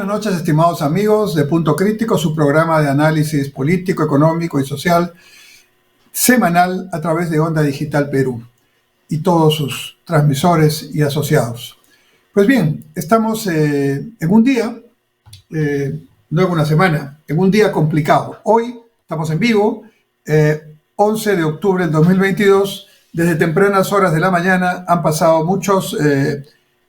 buenas noches, estimados amigos de Punto Crítico, su programa de análisis político, económico y social semanal a través de Onda Digital Perú y todos sus transmisores y asociados. Pues bien, estamos en un día, no en una semana, en un día complicado. Hoy estamos en vivo, 11 de octubre del 2022. Desde tempranas horas de la mañana han pasado muchos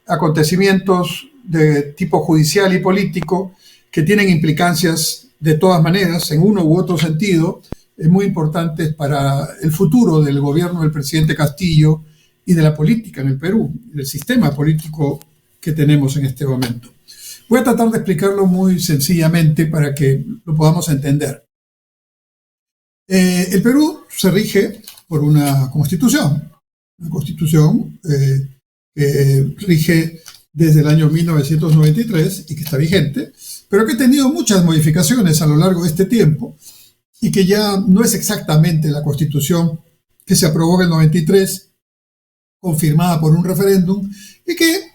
acontecimientos de tipo judicial y político que tienen implicancias de todas maneras, en uno u otro sentido, muy importantes para el futuro del gobierno del presidente Castillo y de la política en el Perú, del sistema político que tenemos en este momento. Voy a tratar de explicarlo muy sencillamente para que lo podamos entender. El Perú se rige por una constitución que rige desde el año 1993 y que está vigente, pero que ha tenido muchas modificaciones a lo largo de este tiempo y que ya no es exactamente la constitución que se aprobó en el 93, confirmada por un referéndum, y que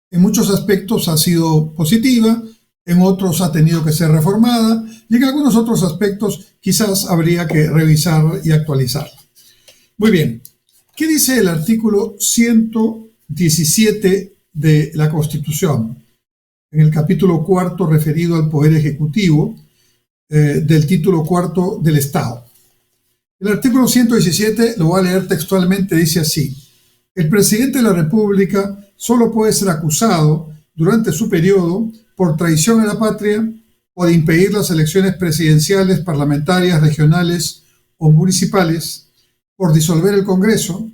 en muchos aspectos ha sido positiva, en otros ha tenido que ser reformada y en algunos otros aspectos quizás habría que revisar y actualizarla. Muy bien, ¿qué dice el artículo 117 de la Constitución? En el capítulo cuarto referido al Poder Ejecutivo del título cuarto del Estado. El artículo 117, lo voy a leer textualmente, dice así: el presidente de la República solo puede ser acusado durante su periodo por traición a la patria o de impedir las elecciones presidenciales, parlamentarias, regionales o municipales, por disolver el Congreso,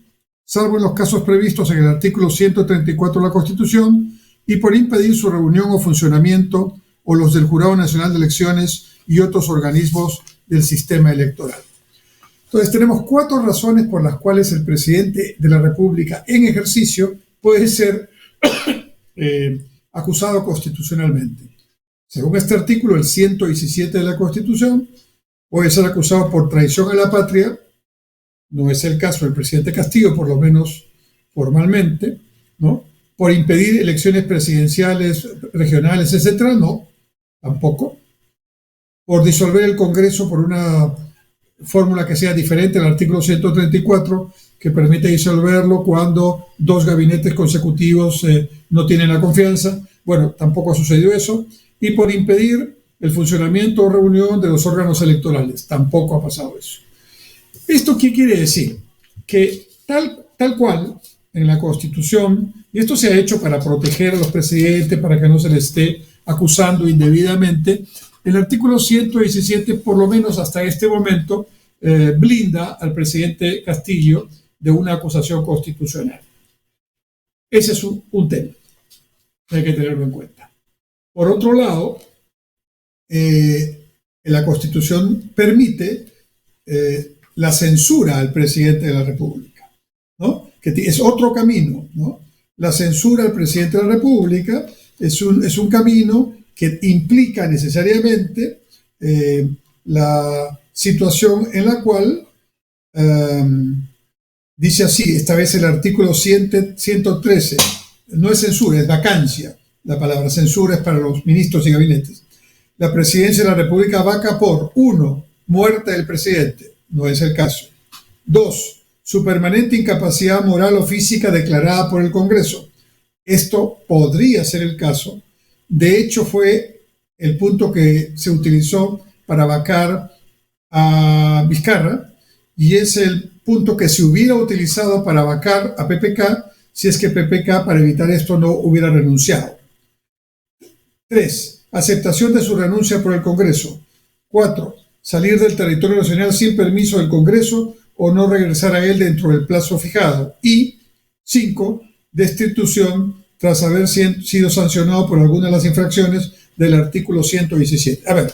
salvo en los casos previstos en el artículo 134 de la Constitución, y por impedir su reunión o funcionamiento o los del Jurado Nacional de Elecciones y otros organismos del sistema electoral. Entonces tenemos 4 razones por las cuales el presidente de la República en ejercicio puede ser acusado constitucionalmente. Según este artículo, el 117 de la Constitución, puede ser acusado por traición a la patria. No es el caso del presidente Castillo, por lo menos formalmente, ¿no? Por impedir elecciones presidenciales, regionales, etcétera, no, tampoco. Por disolver el Congreso por una fórmula que sea diferente al artículo 134, que permite disolverlo cuando 2 gabinetes consecutivos no tienen la confianza. Bueno, tampoco ha sucedido eso. Y por impedir el funcionamiento o reunión de los órganos electorales, tampoco ha pasado eso. ¿Esto qué quiere decir? Que tal cual en la Constitución, y esto se ha hecho para proteger a los presidentes, para que no se les esté acusando indebidamente, el artículo 117, por lo menos hasta este momento, blinda al presidente Castillo de una acusación constitucional. Ese es un tema, hay que tenerlo en cuenta. Por otro lado, la Constitución permite la censura al presidente de la República, ¿no? Que es otro camino, ¿no? La censura al presidente de la República es un camino que implica necesariamente la situación en la cual, dice así, esta vez el artículo 113, no es censura, es vacancia. La palabra censura es para los ministros y gabinetes. La presidencia de la República vaca por 1. Muerte del presidente. No es el caso. 2. Su permanente incapacidad moral o física declarada por el Congreso. Esto podría ser el caso. De hecho, fue el punto que se utilizó para vacar a Vizcarra y es el punto que se hubiera utilizado para vacar a PPK si es que PPK, para evitar esto, no hubiera renunciado. 3. Aceptación de su renuncia por el Congreso. 4. Salir del territorio nacional sin permiso del Congreso o no regresar a él dentro del plazo fijado. Y 5. Destitución tras haber sido sancionado por alguna de las infracciones del artículo 117. A ver,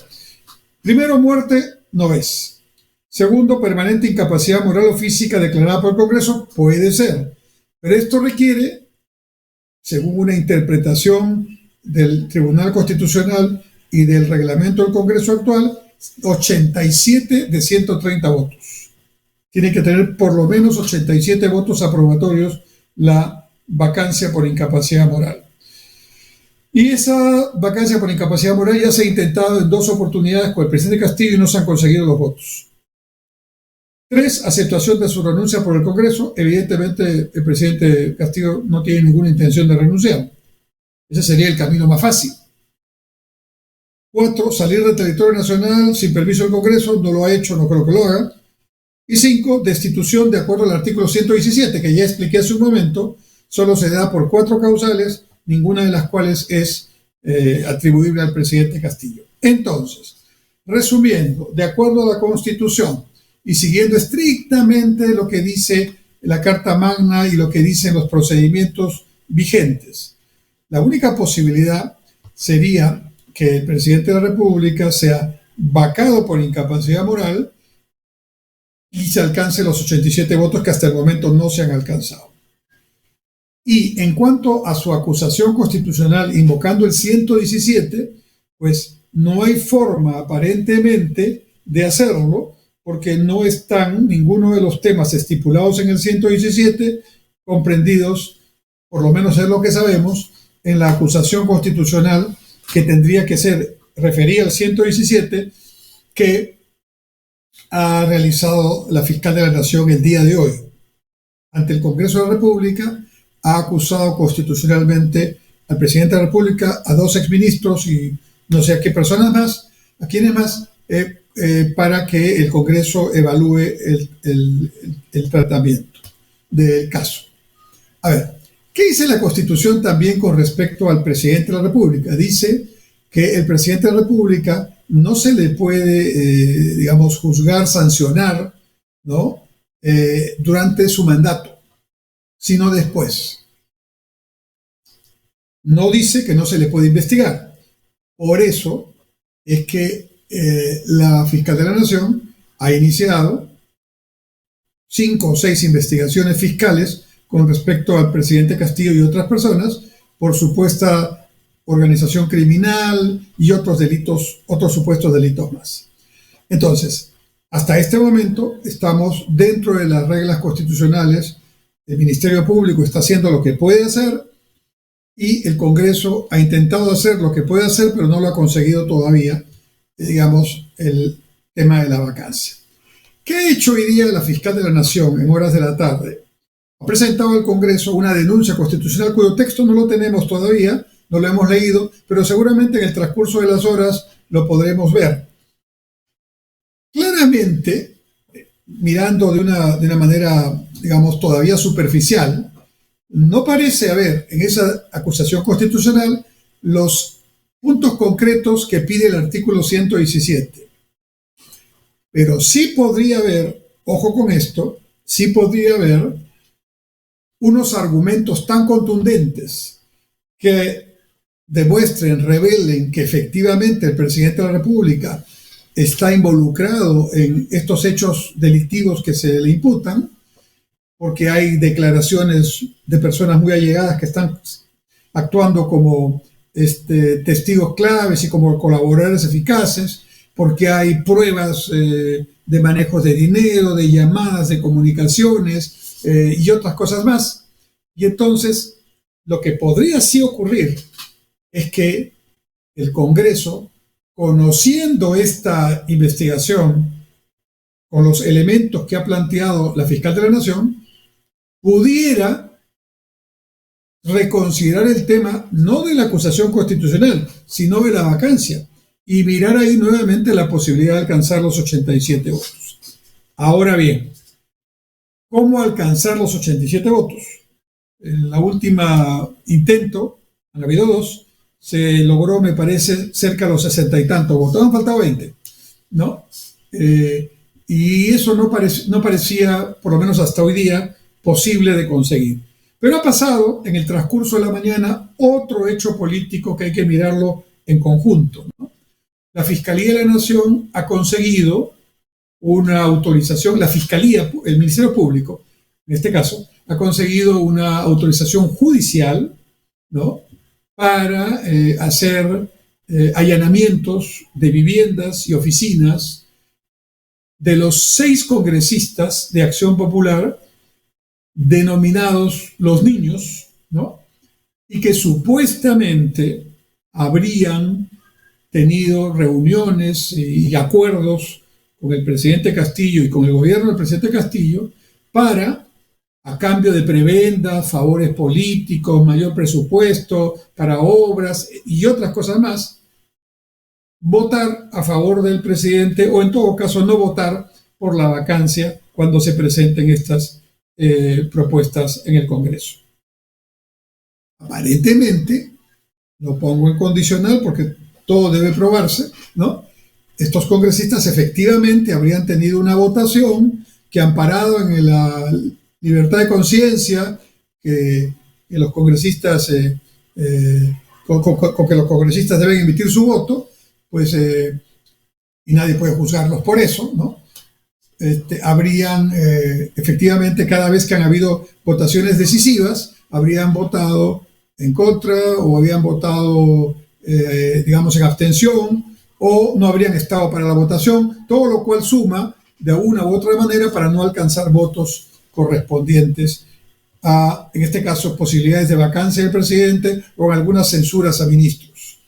primero, muerte no es. Segundo, permanente incapacidad moral o física declarada por el Congreso, puede ser. Pero esto requiere, según una interpretación del Tribunal Constitucional y del reglamento del Congreso actual, 87 de 130 votos. Tiene que tener por lo menos 87 votos aprobatorios la vacancia por incapacidad moral. Y esa vacancia por incapacidad moral ya se ha intentado en 2 oportunidades con el presidente Castillo y no se han conseguido los votos. 3, aceptación de su renuncia por el Congreso. Evidentemente, el presidente Castillo no tiene ninguna intención de renunciar. Ese sería el camino más fácil. 4, salir del territorio nacional sin permiso del Congreso. No lo ha hecho, no creo que lo haga. Y 5, destitución de acuerdo al artículo 117, que ya expliqué hace un momento, solo se da por 4 causales, ninguna de las cuales es atribuible al presidente Castillo. Entonces, resumiendo, de acuerdo a la Constitución y siguiendo estrictamente lo que dice la Carta Magna y lo que dicen los procedimientos vigentes, la única posibilidad sería que el presidente de la República sea vacado por incapacidad moral y se alcance los 87 votos que hasta el momento no se han alcanzado. Y en cuanto a su acusación constitucional invocando el 117, pues no hay forma aparentemente de hacerlo porque no están ninguno de los temas estipulados en el 117 comprendidos, por lo menos es lo que sabemos, en la acusación constitucional que tendría que ser referida al 117 que ha realizado la fiscal de la Nación el día de hoy. Ante el Congreso de la República ha acusado constitucionalmente al presidente de la República, a 2 exministros y no sé a qué personas más, a quienes más, para que el Congreso evalúe el tratamiento del caso. A ver, ¿qué dice la Constitución también con respecto al presidente de la República? Dice que el presidente de la República no se le puede, digamos, juzgar, sancionar, ¿no? Durante su mandato, sino después. No dice que no se le puede investigar. Por eso es que la fiscal de la Nación ha iniciado 5 o 6 investigaciones fiscales con respecto al presidente Castillo y otras personas por supuesta organización criminal y otros delitos, otros supuestos delitos más. Entonces, hasta este momento estamos dentro de las reglas constitucionales. El Ministerio Público está haciendo lo que puede hacer y el Congreso ha intentado hacer lo que puede hacer, pero no lo ha conseguido todavía, digamos, el tema de la vacancia. ¿Qué ha hecho hoy día la fiscal de la Nación en horas de la tarde? Ha presentado al Congreso una denuncia constitucional cuyo texto no lo tenemos todavía, no lo hemos leído, pero seguramente en el transcurso de las horas lo podremos ver. Claramente, mirando de una manera, digamos, todavía superficial, no parece haber en esa acusación constitucional los puntos concretos que pide el artículo 117. Pero sí podría haber, ojo con esto, sí podría haber unos argumentos tan contundentes que demuestren, revelen que efectivamente el presidente de la República está involucrado en estos hechos delictivos que se le imputan, porque hay declaraciones de personas muy allegadas que están actuando como testigos claves y como colaboradores eficaces, porque hay pruebas de manejo de dinero, de llamadas, de comunicaciones y otras cosas más. Y entonces, lo que podría sí ocurrir es que el Congreso, conociendo esta investigación con los elementos que ha planteado la fiscal de la Nación, pudiera reconsiderar el tema no de la acusación constitucional, sino de la vacancia, y mirar ahí nuevamente la posibilidad de alcanzar los 87 votos. Ahora bien, ¿cómo alcanzar los 87 votos? En la última intento, han habido 2, se logró, me parece, cerca de los 60 y tantos votos. Han faltado 20, ¿no? Y eso no parecía, por lo menos hasta hoy día, posible de conseguir. Pero ha pasado en el transcurso de la mañana otro hecho político que hay que mirarlo en conjunto, ¿no? La Fiscalía de la Nación ha conseguido una autorización, la Fiscalía, el Ministerio Público, en este caso, ha conseguido una autorización judicial, ¿no?, para hacer allanamientos de viviendas y oficinas de los 6 congresistas de Acción Popular denominados Los Niños, ¿no?, y que supuestamente habrían tenido reuniones y acuerdos con el presidente Castillo y con el gobierno del presidente Castillo para, a cambio de prebendas, favores políticos, mayor presupuesto para obras y otras cosas más, votar a favor del presidente o en todo caso no votar por la vacancia cuando se presenten estas propuestas en el Congreso. Aparentemente, lo pongo en condicional porque todo debe probarse, ¿no? Estos congresistas efectivamente habrían tenido una votación que, amparado en la libertad de conciencia que los congresistas con que los congresistas deben emitir su voto, pues y nadie puede juzgarlos por eso, ¿no? Habrían efectivamente, cada vez que han habido votaciones decisivas, habrían votado en contra o habían votado, digamos, en abstención o no habrían estado para la votación, todo lo cual suma de una u otra manera para no alcanzar votos correspondientes a, en este caso, posibilidades de vacancia del presidente o en algunas censuras a ministros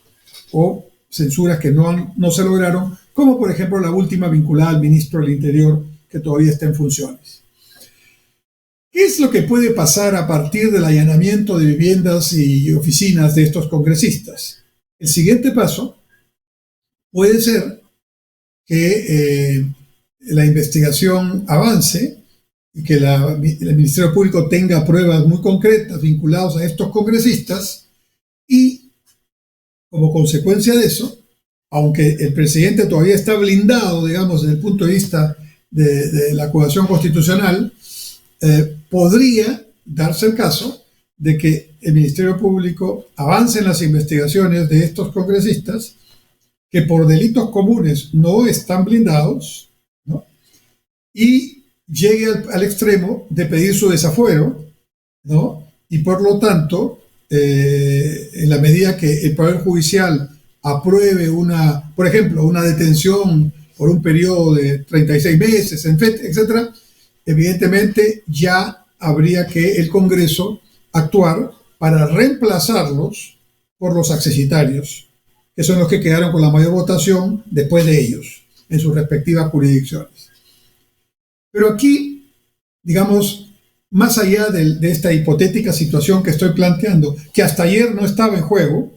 o censuras que no se lograron, como por ejemplo la última vinculada al ministro del Interior, que todavía está en funciones. ¿Qué es lo que puede pasar a partir del allanamiento de viviendas y oficinas de estos congresistas? El siguiente paso puede ser que la investigación avance y que el Ministerio Público tenga pruebas muy concretas vinculadas a estos congresistas y, como consecuencia de eso, aunque el presidente todavía está blindado, digamos, desde el punto de vista de la acusación constitucional, podría darse el caso de que el Ministerio Público avance en las investigaciones de estos congresistas que por delitos comunes no están blindados, ¿no? Y llegue al extremo de pedir su desafuero, ¿no? Y por lo tanto, en la medida que el Poder Judicial apruebe por ejemplo, una detención por un periodo de 36 meses, etcétera, evidentemente ya habría que el Congreso actuar para reemplazarlos por los accesitarios, que son los que quedaron con la mayor votación después de ellos, en sus respectivas jurisdicciones. Pero aquí, digamos, más allá de esta hipotética situación que estoy planteando, que hasta ayer no estaba en juego,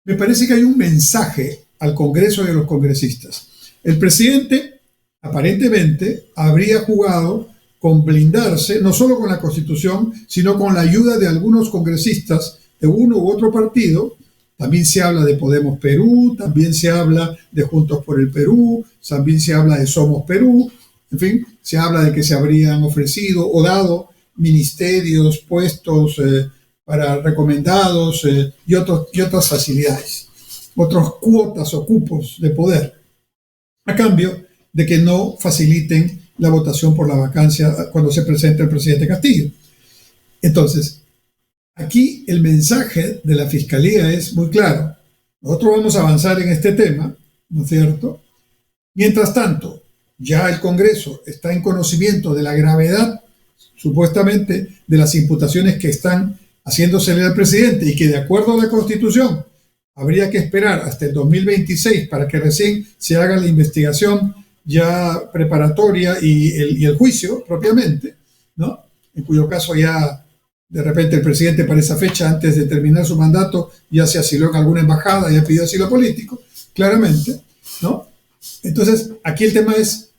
me parece que hay un mensaje al Congreso y a los congresistas. El presidente, aparentemente, habría jugado con blindarse, no solo con la Constitución, sino con la ayuda de algunos congresistas de uno u otro partido. También se habla de Podemos Perú, también se habla de Juntos por el Perú, también se habla de Somos Perú, en fin, se habla de que se habrían ofrecido o dado ministerios, puestos para recomendados y otras facilidades, otras cuotas o cupos de poder, a cambio de que no faciliten la votación por la vacancia cuando se presente el presidente Castillo. Entonces, aquí el mensaje de la Fiscalía es muy claro. Nosotros vamos a avanzar en este tema, ¿no es cierto? Mientras tanto, ya el Congreso está en conocimiento de la gravedad, supuestamente, de las imputaciones que están haciéndosele al presidente y que, de acuerdo a la Constitución, habría que esperar hasta el 2026 para que recién se haga la investigación ya preparatoria y el juicio propiamente, ¿no? En cuyo caso ya de repente el presidente para esa fecha, antes de terminar su mandato, ya se asiló en alguna embajada, ya pidió asilo político, claramente, ¿no? Entonces, aquí el tema es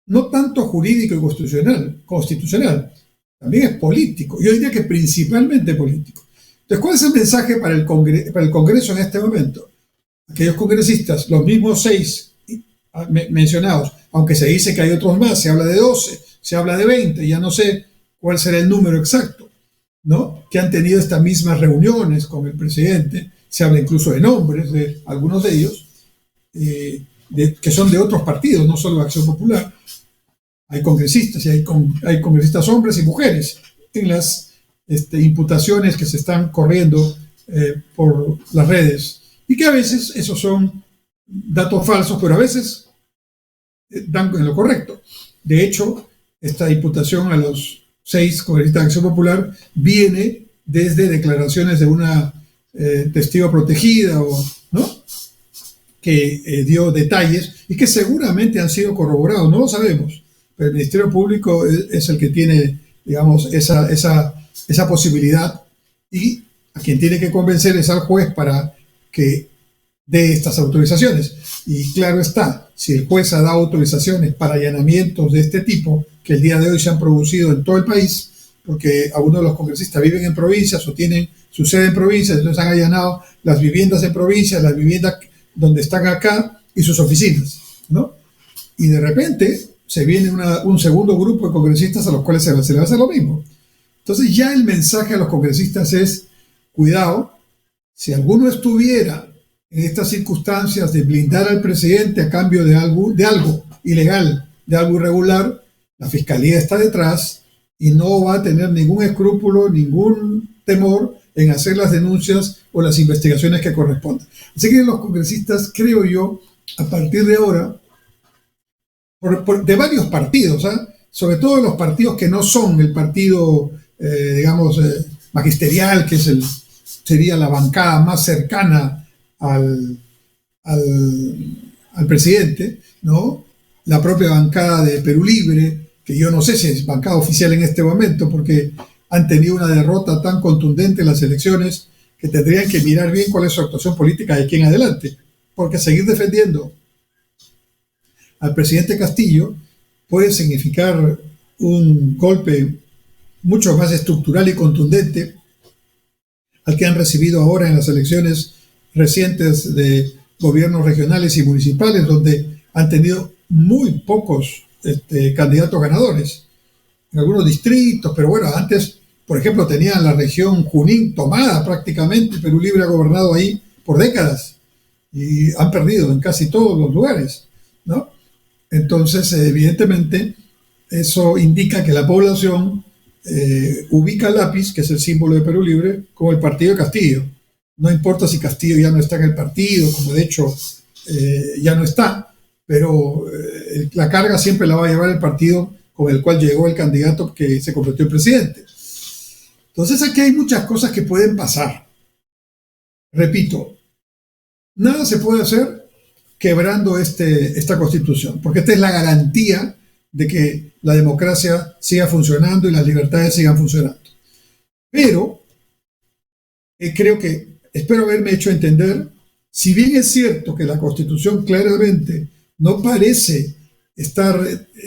no tanto jurídico y constitucional, también es político. Yo diría que principalmente político. Entonces, ¿cuál es el mensaje para el Congreso en este momento? Aquellos congresistas, los mismos 6 mencionados, aunque se dice que hay otros más, se habla de 12, se habla de 20, ya no sé cuál será el número exacto, ¿no? Que han tenido estas mismas reuniones con el presidente, se habla incluso de nombres de algunos de ellos, que son de otros partidos, no solo de Acción Popular. Hay congresistas y hay congresistas hombres y mujeres en las imputaciones que se están corriendo por las redes, y que a veces esos son datos falsos, pero a veces dan en lo correcto. De hecho, esta imputación a los 6 congresistas de Acción Popular viene desde declaraciones de una testigo protegida, ¿no? Que dio detalles y que seguramente han sido corroborados, no lo sabemos, pero el Ministerio Público es el que tiene, digamos, esa posibilidad, y a quien tiene que convencer es al juez para que dé estas autorizaciones. Y claro está, si el juez ha dado autorizaciones para allanamientos de este tipo, que el día de hoy se han producido en todo el país, porque algunos de los congresistas viven en provincias o tienen su sede en provincias, entonces han allanado las viviendas en provincias, las viviendas donde están acá y sus oficinas, ¿no? Y de repente se viene un segundo grupo de congresistas a los cuales se le va a hacer lo mismo. Entonces ya el mensaje a los congresistas es: cuidado, si alguno estuviera en estas circunstancias de blindar al presidente a cambio de algo ilegal, de algo irregular, la fiscalía está detrás y no va a tener ningún escrúpulo, ningún temor en hacer las denuncias o las investigaciones que correspondan. Así que los congresistas, creo yo, a partir de ahora, de varios partidos, sobre todo los partidos que no son el partido, digamos, magisterial, que sería la bancada más cercana al presidente, ¿no? La propia bancada de Perú Libre, que yo no sé si es bancada oficial en este momento, porque han tenido una derrota tan contundente en las elecciones que tendrían que mirar bien cuál es su actuación política de aquí en adelante, porque seguir defendiendo al presidente Castillo puede significar un golpe mucho más estructural y contundente al que han recibido ahora en las elecciones recientes de gobiernos regionales y municipales, donde han tenido muy pocos candidatos ganadores en algunos distritos, pero bueno, antes, por ejemplo, tenían la región Junín tomada prácticamente. Perú Libre ha gobernado ahí por décadas y han perdido en casi todos los lugares, ¿no? Entonces, evidentemente, eso indica que la población ubica al lápiz, que es el símbolo de Perú Libre, como el partido de Castillo. No importa si Castillo ya no está en el partido, como de hecho ya no está, pero la carga siempre la va a llevar el partido con el cual llegó el candidato que se convirtió en presidente. Entonces aquí hay muchas cosas que pueden pasar. Repito, nada se puede hacer quebrando esta Constitución, porque esta es la garantía de que la democracia siga funcionando y las libertades sigan funcionando. Pero espero haberme hecho entender, si bien es cierto que la Constitución claramente no parece estar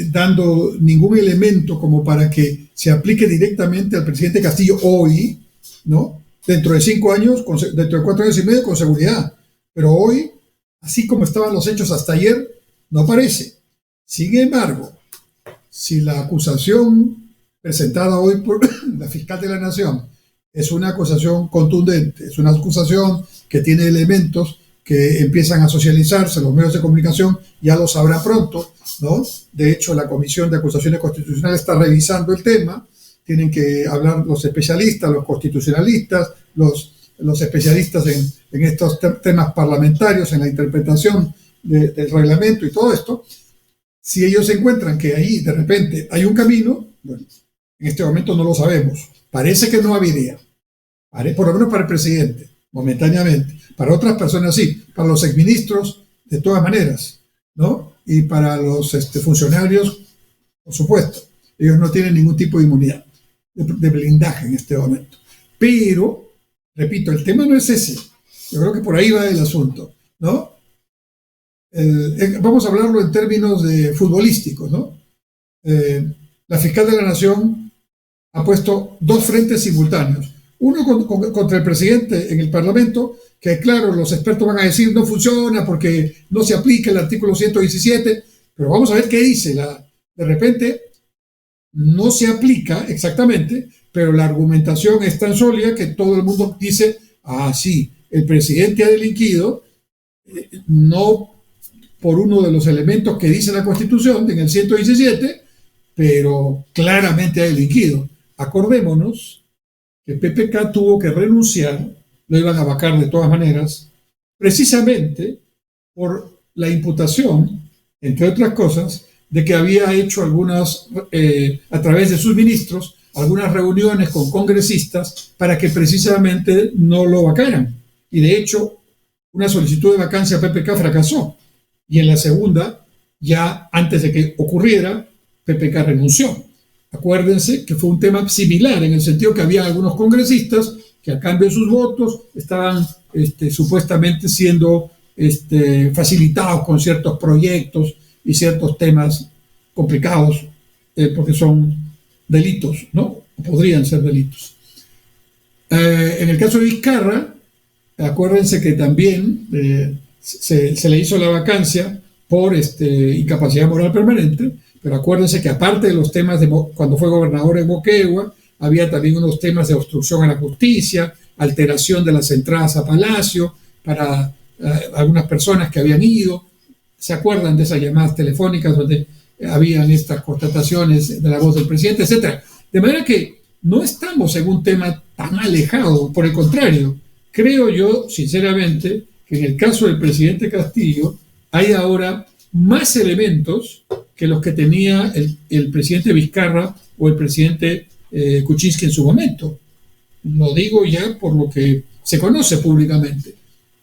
dando ningún elemento como para que se aplique directamente al presidente Castillo hoy, ¿no? Dentro de 5 años, dentro de 4 años y medio, con seguridad. Pero hoy, así como estaban los hechos hasta ayer, no parece. Sin embargo, si la acusación presentada hoy por la fiscal de la Nación es una acusación contundente, es una acusación que tiene elementos que empiezan a socializarse, los medios de comunicación ya lo sabrán pronto, ¿no? De hecho, la Comisión de Acusaciones Constitucionales está revisando el tema, tienen que hablar los especialistas, los constitucionalistas, los especialistas en estos temas parlamentarios, en la interpretación del reglamento y todo esto. Si ellos encuentran que ahí de repente hay un camino, bueno, en este momento no lo sabemos, parece que no habría, por lo menos para el presidente, momentáneamente. Para otras personas sí, para los exministros de todas maneras, ¿no? Y para los funcionarios, por supuesto, ellos no tienen ningún tipo de inmunidad, de blindaje en este momento. Pero, repito, el tema no es ese. Yo creo que por ahí va el asunto, ¿no? Vamos a hablarlo en términos futbolísticos, ¿no? La fiscal de la Nación ha puesto 2 frentes simultáneos. Uno contra el presidente en el Parlamento, que claro, los expertos van a decir no funciona porque no se aplica el artículo 117, pero vamos a ver qué dice. De repente no se aplica exactamente, pero la argumentación es tan sólida que todo el mundo dice, sí, el presidente ha delinquido, no por uno de los elementos que dice la Constitución en el 117, pero claramente ha delinquido. Acordémonos que PPK tuvo que renunciar, lo iban a vacar de todas maneras, precisamente por la imputación, entre otras cosas, de que había hecho a través de sus ministros, algunas reuniones con congresistas para que precisamente no lo vacaran. y de hecho una solicitud de vacancia a PPK fracasó, y en la segunda, ya antes de que ocurriera, PPK renunció. Acuérdense que fue un tema similar, en el sentido que había algunos congresistas que a cambio de sus votos estaban supuestamente siendo facilitados con ciertos proyectos y ciertos temas complicados, porque son delitos, ¿no? Podrían ser delitos. En el caso de Vizcarra, acuérdense que también se le hizo la vacancia por incapacidad moral permanente, pero acuérdense que aparte de los temas de cuando fue gobernador de Moquegua, había también unos temas de obstrucción a la justicia, alteración de las entradas a Palacio para algunas personas que habían ido. ¿Se acuerdan de esas llamadas telefónicas donde habían estas constataciones de la voz del presidente, etcétera? De manera que no estamos en un tema tan alejado, por el contrario, creo yo, sinceramente, que en el caso del presidente Castillo hay ahora más elementos que los que tenía el presidente Vizcarra o el presidente Kuczynski en su momento. Lo digo ya por lo que se conoce públicamente,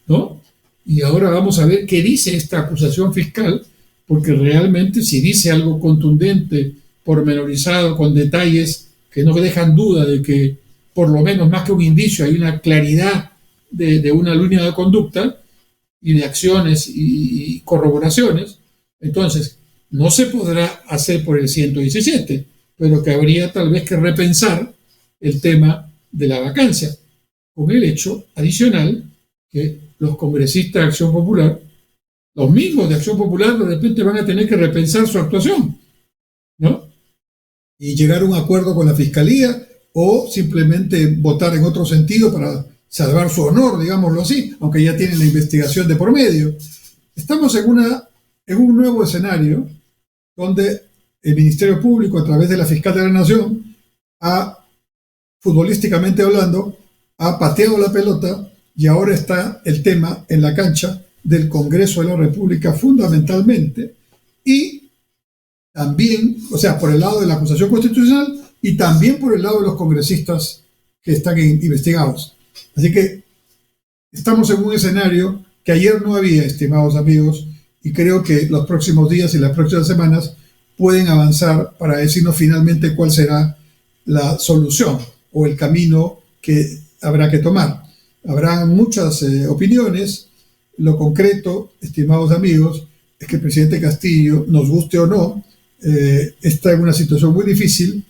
¿no? Y ahora vamos a ver qué dice esta acusación fiscal, porque realmente si dice algo contundente, pormenorizado, con detalles que no dejan duda de que, por lo menos más que un indicio, hay una claridad de una línea de conducta y de acciones y corroboraciones, entonces no se podrá hacer por el 117, pero que habría tal vez que repensar el tema de la vacancia, con el hecho adicional que los congresistas de Acción Popular, los mismos de Acción Popular, de repente van a tener que repensar su actuación, ¿no? Y llegar a un acuerdo con la Fiscalía o simplemente votar en otro sentido para salvar su honor, digámoslo así, aunque ya tienen la investigación de por medio. Estamos en un nuevo escenario donde el Ministerio Público, a través de la Fiscal de la Nación, futbolísticamente hablando, ha pateado la pelota y ahora está el tema en la cancha del Congreso de la República fundamentalmente, y también, o sea, por el lado de la acusación constitucional y también por el lado de los congresistas que están investigados. Así que estamos en un escenario que ayer no había, estimados amigos, y creo que los próximos días y las próximas semanas pueden avanzar para decirnos finalmente cuál será la solución o el camino que habrá que tomar. Habrá muchas opiniones. Lo concreto, estimados amigos, es que el presidente Castillo, nos guste o no, está en una situación muy difícil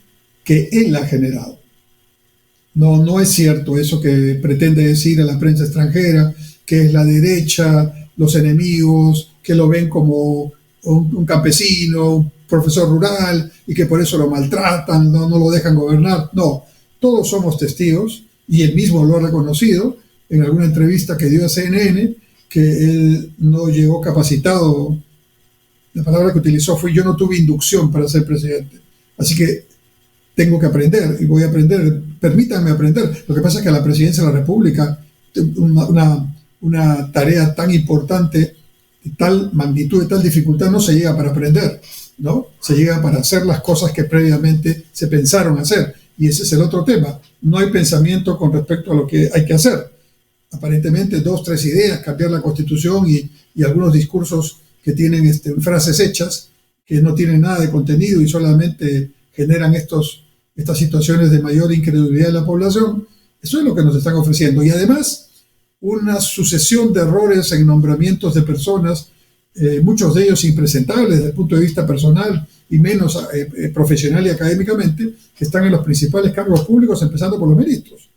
que él ha generado. No es cierto eso que pretende decir a la prensa extranjera, que es la derecha, los enemigos, que lo ven como un campesino, un profesor rural, y que por eso lo maltratan, no lo dejan gobernar. No, todos somos testigos, y él mismo lo ha reconocido en alguna entrevista que dio a CNN, que él no llegó capacitado. La palabra que utilizó fue: yo no tuve inducción para ser presidente, así que tengo que aprender y voy a aprender, permítanme aprender. Lo que pasa es que a la presidencia de la República, una tarea tan importante, de tal magnitud, de tal dificultad, no se llega para aprender, ¿no? Se llega para hacer las cosas que previamente se pensaron hacer, y ese es el otro tema. No hay pensamiento con respecto a lo que hay que hacer. Aparentemente 2, 3 ideas, cambiar la Constitución y algunos discursos que tienen frases hechas que no tienen nada de contenido y solamente generan estas situaciones de mayor incredulidad en la población. Eso es lo que nos están ofreciendo. Y además, una sucesión de errores en nombramientos de personas, muchos de ellos impresentables desde el punto de vista personal y menos profesional y académicamente, que están en los principales cargos públicos, empezando por los ministros,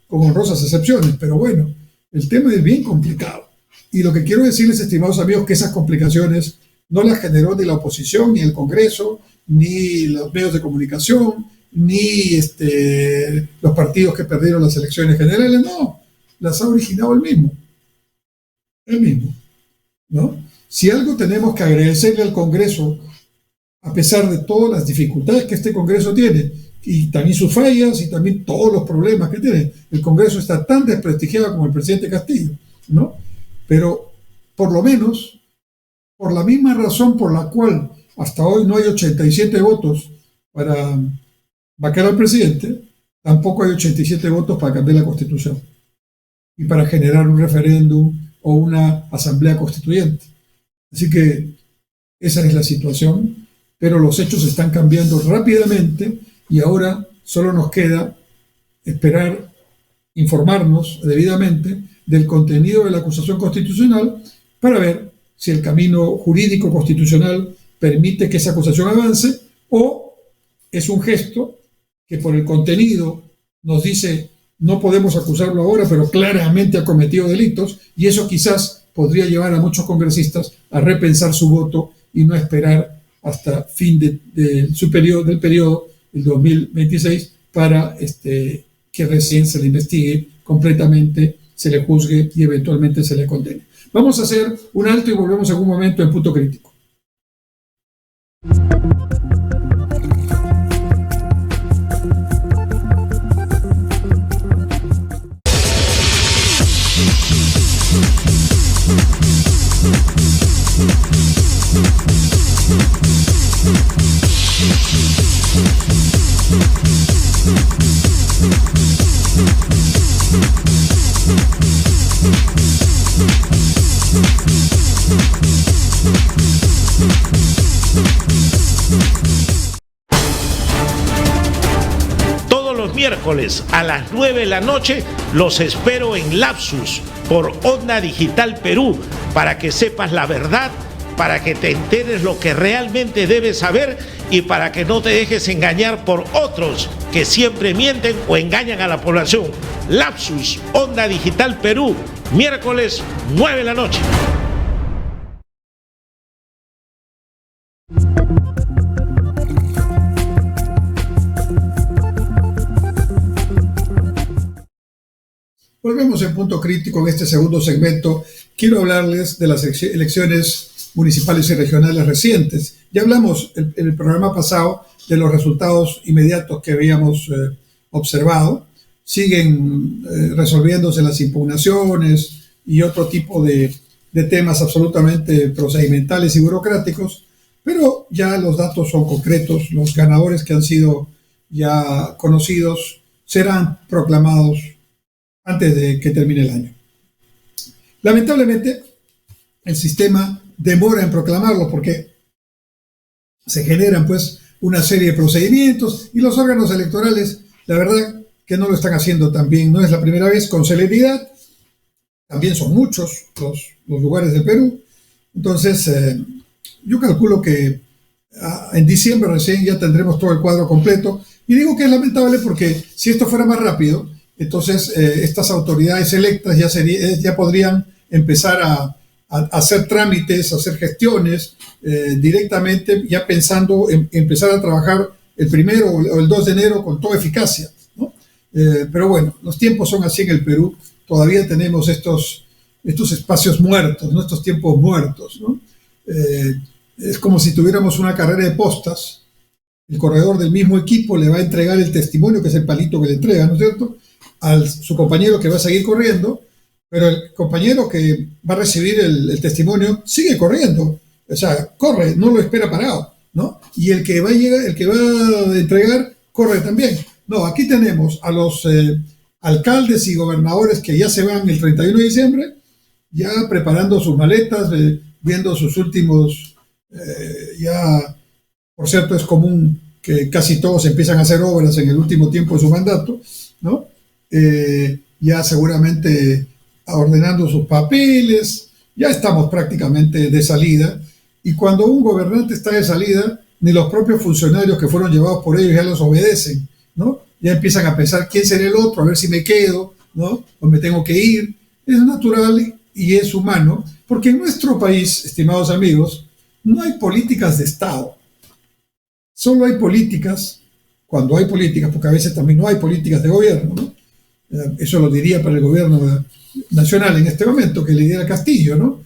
con honrosas excepciones. Pero bueno, el tema es bien complicado. Y lo que quiero decirles, estimados amigos, que esas complicaciones no las generó ni la oposición, ni el Congreso, ni los medios de comunicación, ni los partidos que perdieron las elecciones generales. No, las ha originado él mismo, ¿no? Si algo tenemos que agradecerle al Congreso, a pesar de todas las dificultades que este Congreso tiene, y también sus fallas y también todos los problemas que tiene, el Congreso está tan desprestigiado como el presidente Castillo, ¿no? Pero por lo menos, por la misma razón por la cual hasta hoy no hay 87 votos para vacar al presidente, tampoco hay 87 votos para cambiar la Constitución. y para generar un referéndum o una asamblea constituyente. Así que esa es la situación, pero los hechos están cambiando rápidamente y ahora solo nos queda esperar, informarnos debidamente del contenido de la acusación constitucional para ver si el camino jurídico constitucional permite que esa acusación avance o es un gesto que por el contenido nos dice no podemos acusarlo ahora, pero claramente ha cometido delitos, y eso quizás podría llevar a muchos congresistas a repensar su voto y no esperar hasta fin del periodo, el 2026, para que recién se le investigue completamente, se le juzgue y eventualmente se le condene. Vamos a hacer un alto y volvemos en un momento en Punto Crítico. Miércoles a las 9 de la noche los espero en Lapsus por Onda Digital Perú para que sepas la verdad, para que te enteres lo que realmente debes saber y para que no te dejes engañar por otros que siempre mienten o engañan a la población. Lapsus, Onda Digital Perú, miércoles 9 de la noche. Volvemos en Punto Crítico en este segundo segmento. Quiero hablarles de las elecciones municipales y regionales recientes. Ya hablamos en el programa pasado de los resultados inmediatos que habíamos observado. Siguen resolviéndose las impugnaciones y otro tipo de temas absolutamente procedimentales y burocráticos, pero ya los datos son concretos. Los ganadores que han sido ya conocidos serán proclamados antes de que termine el año. Lamentablemente, el sistema demora en proclamarlo porque se generan pues una serie de procedimientos y los órganos electorales, la verdad que no lo están haciendo tan bien. No es la primera vez, con celeridad. También son muchos los lugares del Perú. Entonces, yo calculo que en diciembre recién ya tendremos todo el cuadro completo. Y digo que es lamentable porque si esto fuera más rápido, entonces estas autoridades electas ya podrían empezar a hacer trámites, a hacer gestiones directamente, ya pensando en empezar a trabajar el 1 o el 2 de enero con toda eficacia, ¿no? Pero bueno, los tiempos son así en el Perú. Todavía tenemos estos espacios muertos, ¿no? Estos tiempos muertos, ¿no? Es como si tuviéramos una carrera de postas. El corredor del mismo equipo le va a entregar el testimonio, que es el palito que le entrega, ¿no es cierto?, a su compañero que va a seguir corriendo, pero el compañero que va a recibir el testimonio sigue corriendo, o sea, corre, no lo espera parado, ¿no? Y el que va a entregar, corre también. No, aquí tenemos a los alcaldes y gobernadores que ya se van el 31 de diciembre, ya preparando sus maletas, viendo sus últimos, ya, por cierto, es común que casi todos empiezan a hacer obras en el último tiempo de su mandato, ¿no? Ya seguramente ordenando sus papeles. Ya estamos prácticamente de salida, y cuando un gobernante está de salida, ni los propios funcionarios que fueron llevados por ellos ya los obedecen, ¿no? Ya empiezan a pensar quién será el otro, a ver si me quedo, ¿no? O me tengo que ir. Es natural y es humano, porque en nuestro país, estimados amigos, no hay políticas de Estado. Solo hay políticas, cuando hay políticas, porque a veces también no hay políticas de gobierno, ¿no? Eso lo diría para el gobierno nacional en este momento, que lidera Castillo, ¿no?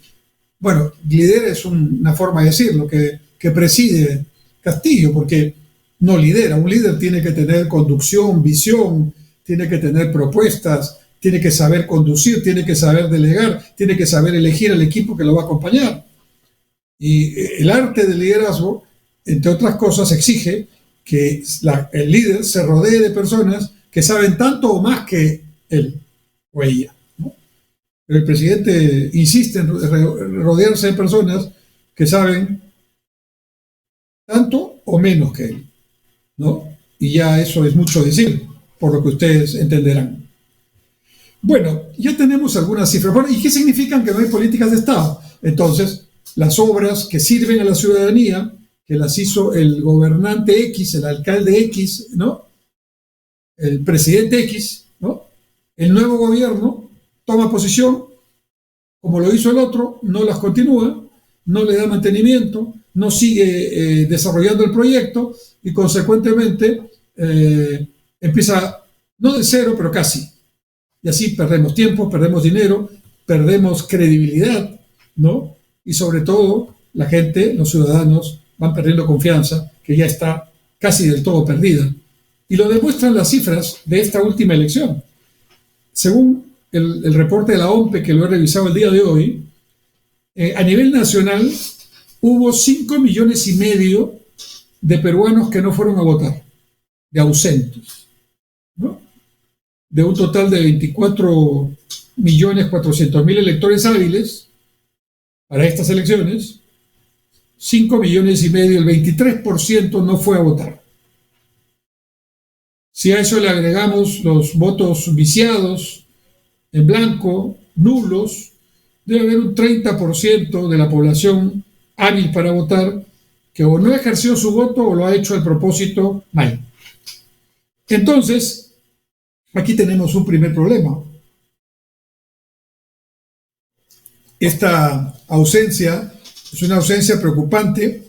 Bueno, lidera es una forma de decirlo, que preside Castillo, porque no lidera. Un líder tiene que tener conducción, visión, tiene que tener propuestas, tiene que saber conducir, tiene que saber delegar, tiene que saber elegir al equipo que lo va a acompañar. Y el arte del liderazgo, entre otras cosas, exige que el líder se rodee de personas que saben tanto o más que él o ella, ¿no? Pero el presidente insiste en rodearse de personas que saben tanto o menos que él, ¿no? Y ya eso es mucho decir, por lo que ustedes entenderán. Bueno, ya tenemos algunas cifras. Bueno, ¿y qué significan que no hay políticas de Estado? Entonces, las obras que sirven a la ciudadanía, que las hizo el gobernante X, el alcalde X, ¿no? El presidente X, ¿no? El nuevo gobierno toma posición, como lo hizo el otro, no las continúa, no le da mantenimiento, no sigue desarrollando el proyecto y consecuentemente empieza, no de cero, pero casi. Y así perdemos tiempo, perdemos dinero, perdemos credibilidad, ¿no? Y sobre todo la gente, los ciudadanos, van perdiendo confianza, que ya está casi del todo perdida. Y lo demuestran las cifras de esta última elección. Según el reporte de la OMPE, que lo he revisado el día de hoy, a nivel nacional hubo 5,5 millones de peruanos que no fueron a votar, de ausentes, ¿no? De un total de 24,4 millones electores hábiles para estas elecciones, 5,5 millones, el 23% no fue a votar. Si a eso le agregamos los votos viciados, en blanco, nulos, debe haber un 30% de la población hábil para votar que o no ejerció su voto o lo ha hecho al propósito mal. Entonces, aquí tenemos un primer problema. Esta ausencia es una ausencia preocupante.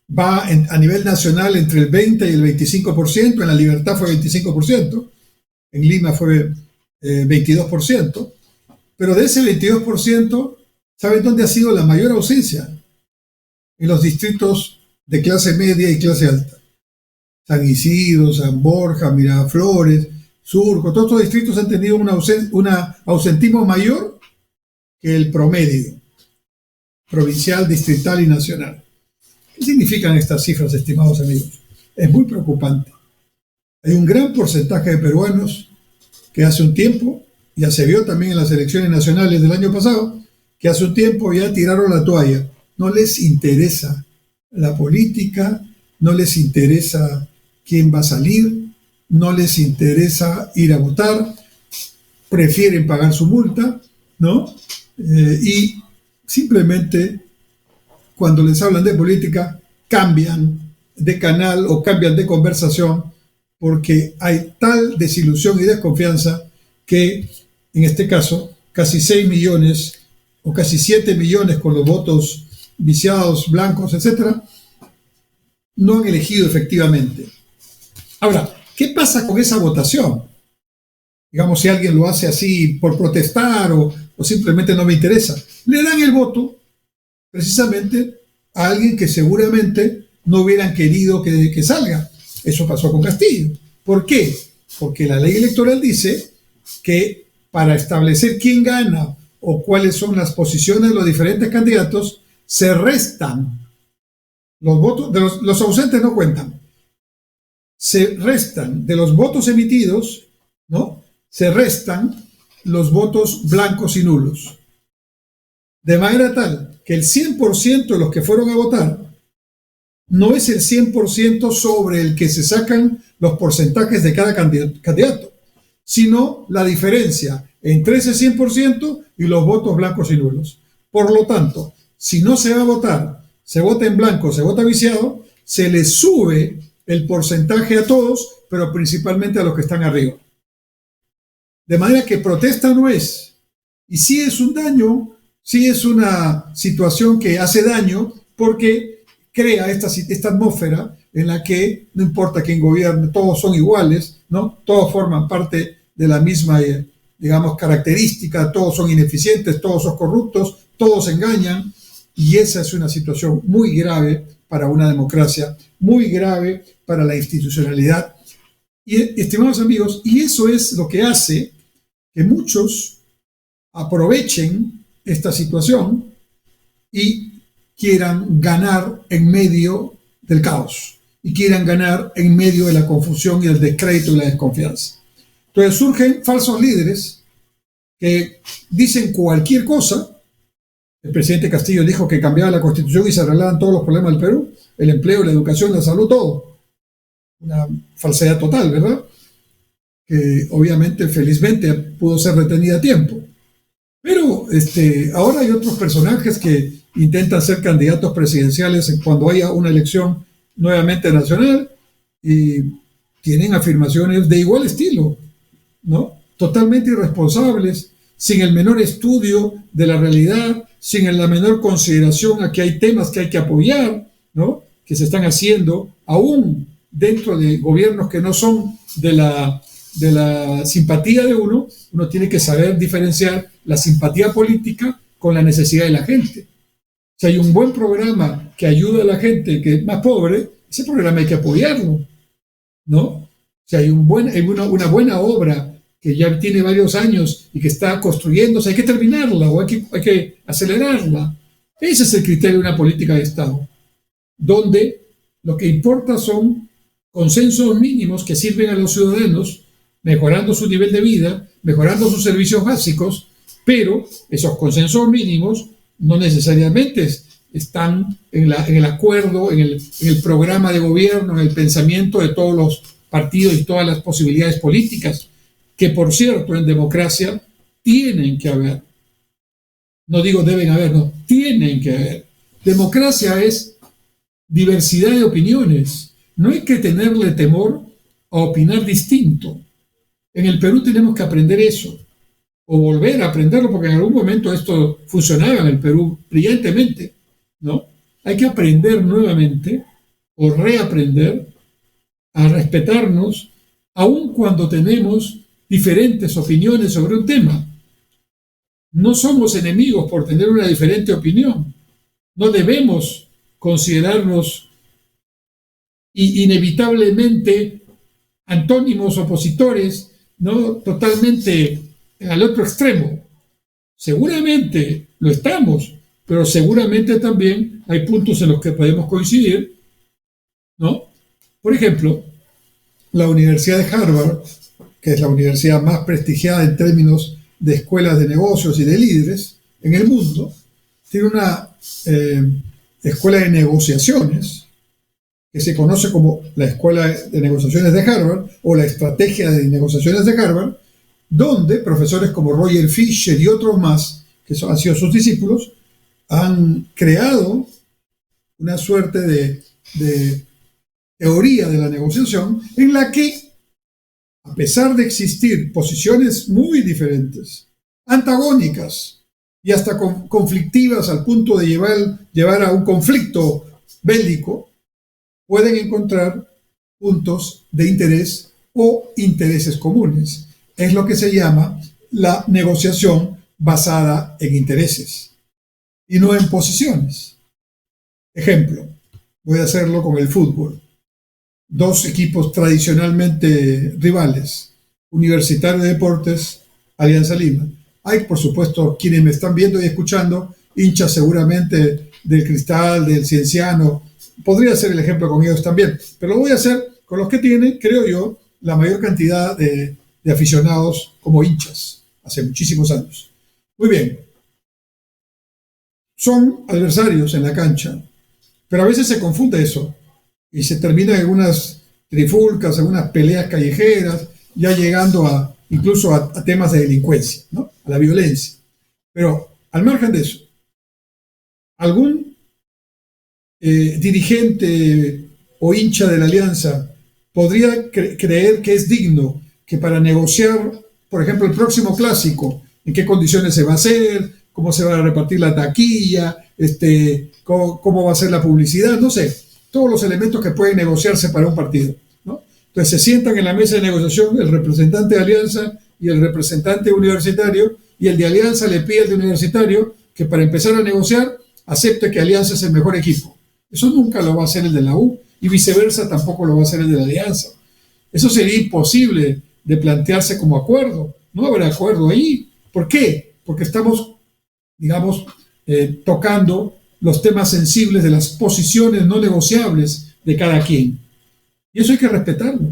Va a nivel nacional entre el 20 y el 25%, en La Libertad fue 25%, en Lima fue 22%, pero de ese 22%, ¿saben dónde ha sido la mayor ausencia? En los distritos de clase media y clase alta. San Isidro, San Borja, Miraflores, Surco, todos estos distritos han tenido un ausentismo mayor que el promedio provincial, distrital y nacional. ¿Qué significan estas cifras, estimados amigos? Es muy preocupante. Hay un gran porcentaje de peruanos que hace un tiempo, ya se vio también en las elecciones nacionales del año pasado, que hace un tiempo ya tiraron la toalla. No les interesa la política, no les interesa quién va a salir, no les interesa ir a votar, prefieren pagar su multa, ¿no? Y simplemente cuando les hablan de política, cambian de canal o cambian de conversación porque hay tal desilusión y desconfianza que, en este caso, casi 6 millones o casi 7 millones con los votos viciados, blancos, etcétera, no han elegido efectivamente. Ahora, ¿qué pasa con esa votación? Digamos, si alguien lo hace así por protestar o simplemente no me interesa, le dan el voto precisamente a alguien que seguramente no hubieran querido que salga. Eso pasó con Castillo. ¿Por qué? Porque la ley electoral dice que para establecer quién gana o cuáles son las posiciones de los diferentes candidatos, se restan los votos, los ausentes no cuentan, se restan de los votos emitidos, ¿no? Se restan los votos blancos y nulos. De manera tal que el 100% de los que fueron a votar no es el 100% sobre el que se sacan los porcentajes de cada candidato, sino la diferencia entre ese 100% y los votos blancos y nulos. Por lo tanto, si no se va a votar, se vota en blanco, se vota viciado, se le sube el porcentaje a todos, pero principalmente a los que están arriba. De manera que protesta no es. Y sí es un daño, sí es una situación que hace daño porque crea esta atmósfera en la que no importa quién gobierne, todos son iguales, ¿no? Todos forman parte de la misma, digamos, característica, todos son ineficientes, todos son corruptos, todos engañan, y esa es una situación muy grave para una democracia, muy grave para la institucionalidad. Y, estimados amigos, y eso es lo que hace que muchos aprovechen esta situación y quieran ganar en medio del caos y quieran ganar en medio de la confusión y el descrédito y la desconfianza. Entonces surgen falsos líderes que dicen cualquier cosa. El presidente Castillo dijo que cambiaba la Constitución y se arreglaban todos los problemas del Perú, el empleo, la educación, la salud, todo. Una falsedad total, ¿verdad? Que obviamente, felizmente, pudo ser retenida a tiempo. Pero ahora hay otros personajes que intentan ser candidatos presidenciales cuando haya una elección nuevamente nacional y tienen afirmaciones de igual estilo, ¿no? Totalmente irresponsables, sin el menor estudio de la realidad, sin la menor consideración a que hay temas que hay que apoyar, ¿no? Que se están haciendo aún dentro de gobiernos que no son de la simpatía de uno. Uno tiene que saber diferenciar la simpatía política con la necesidad de la gente. Si hay un buen programa que ayuda a la gente que es más pobre, ese programa hay que apoyarlo, ¿no? Si hay una buena obra que ya tiene varios años y que está construyéndose, hay que terminarla o hay que acelerarla. Ese es el criterio de una política de Estado, donde lo que importa son consensos mínimos que sirven a los ciudadanos, mejorando su nivel de vida, mejorando sus servicios básicos, pero esos consensos mínimos no necesariamente están en el acuerdo, en el programa de gobierno, en el pensamiento de todos los partidos y todas las posibilidades políticas, que por cierto en democracia tienen que haber. No digo deben haber, no, tienen que haber. Democracia es diversidad de opiniones. No hay que tenerle temor a opinar distinto. En el Perú tenemos que aprender eso, o volver a aprenderlo, porque en algún momento esto funcionaba en el Perú brillantemente, ¿no? Hay que aprender nuevamente o reaprender a respetarnos, aun cuando tenemos diferentes opiniones sobre un tema. No somos enemigos por tener una diferente opinión. No debemos considerarnos inevitablemente antónimos, opositores, no totalmente al otro extremo. Seguramente lo estamos, pero seguramente también hay puntos en los que podemos coincidir, ¿no? Por ejemplo, la Universidad de Harvard, que es la universidad más prestigiada en términos de escuelas de negocios y de líderes en el mundo, tiene una escuela de negociaciones que se conoce como la Escuela de Negociaciones de Harvard o la Estrategia de Negociaciones de Harvard, donde profesores como Roger Fisher y otros más, que han sido sus discípulos, han creado una suerte de teoría de la negociación en la que, a pesar de existir posiciones muy diferentes, antagónicas y hasta conflictivas al punto de llevar a un conflicto bélico, pueden encontrar puntos de interés o intereses comunes. Es lo que se llama la negociación basada en intereses y no en posiciones. Ejemplo, voy a hacerlo con el fútbol. Dos equipos tradicionalmente rivales, Universitario de Deportes, Alianza Lima. Hay, por supuesto, quienes me están viendo y escuchando, hinchas seguramente del Cristal, del Cienciano. Podría ser el ejemplo con ellos también, pero lo voy a hacer con los que tienen, creo yo, la mayor cantidad de aficionados como hinchas, hace muchísimos años. Muy bien. Son adversarios en la cancha, pero a veces se confunde eso y se termina en unas trifulcas, en unas peleas callejeras, ya llegando incluso a temas de delincuencia, ¿no? A la violencia. Pero al margen de eso, algún dirigente o hincha de la alianza podría creer que es digno que para negociar, por ejemplo, el próximo clásico, en qué condiciones se va a hacer, cómo se va a repartir la taquilla, cómo va a ser la publicidad, no sé, todos los elementos que pueden negociarse para un partido, ¿no? Entonces se sientan en la mesa de negociación el representante de Alianza y el representante universitario, y el de Alianza le pide al de Universitario que para empezar a negociar acepte que Alianza es el mejor equipo. Eso nunca lo va a hacer el de la U, y viceversa tampoco lo va a hacer el de la Alianza. Eso sería imposible de plantearse como acuerdo. No habrá acuerdo ahí. ¿Por qué? Porque estamos, digamos, tocando los temas sensibles de las posiciones no negociables de cada quien. Y eso hay que respetarlo.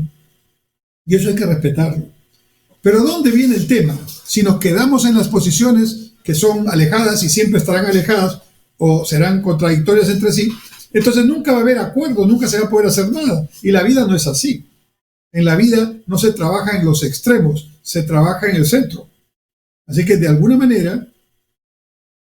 Pero ¿dónde viene el tema? si nos quedamos en las posiciones que son alejadas y siempre estarán alejadas o serán contradictorias entre sí, entonces nunca va a haber acuerdo, nunca se va a poder hacer nada. Y la vida no es así. En la vida no se trabaja en los extremos, se trabaja en el centro. Así que de alguna manera,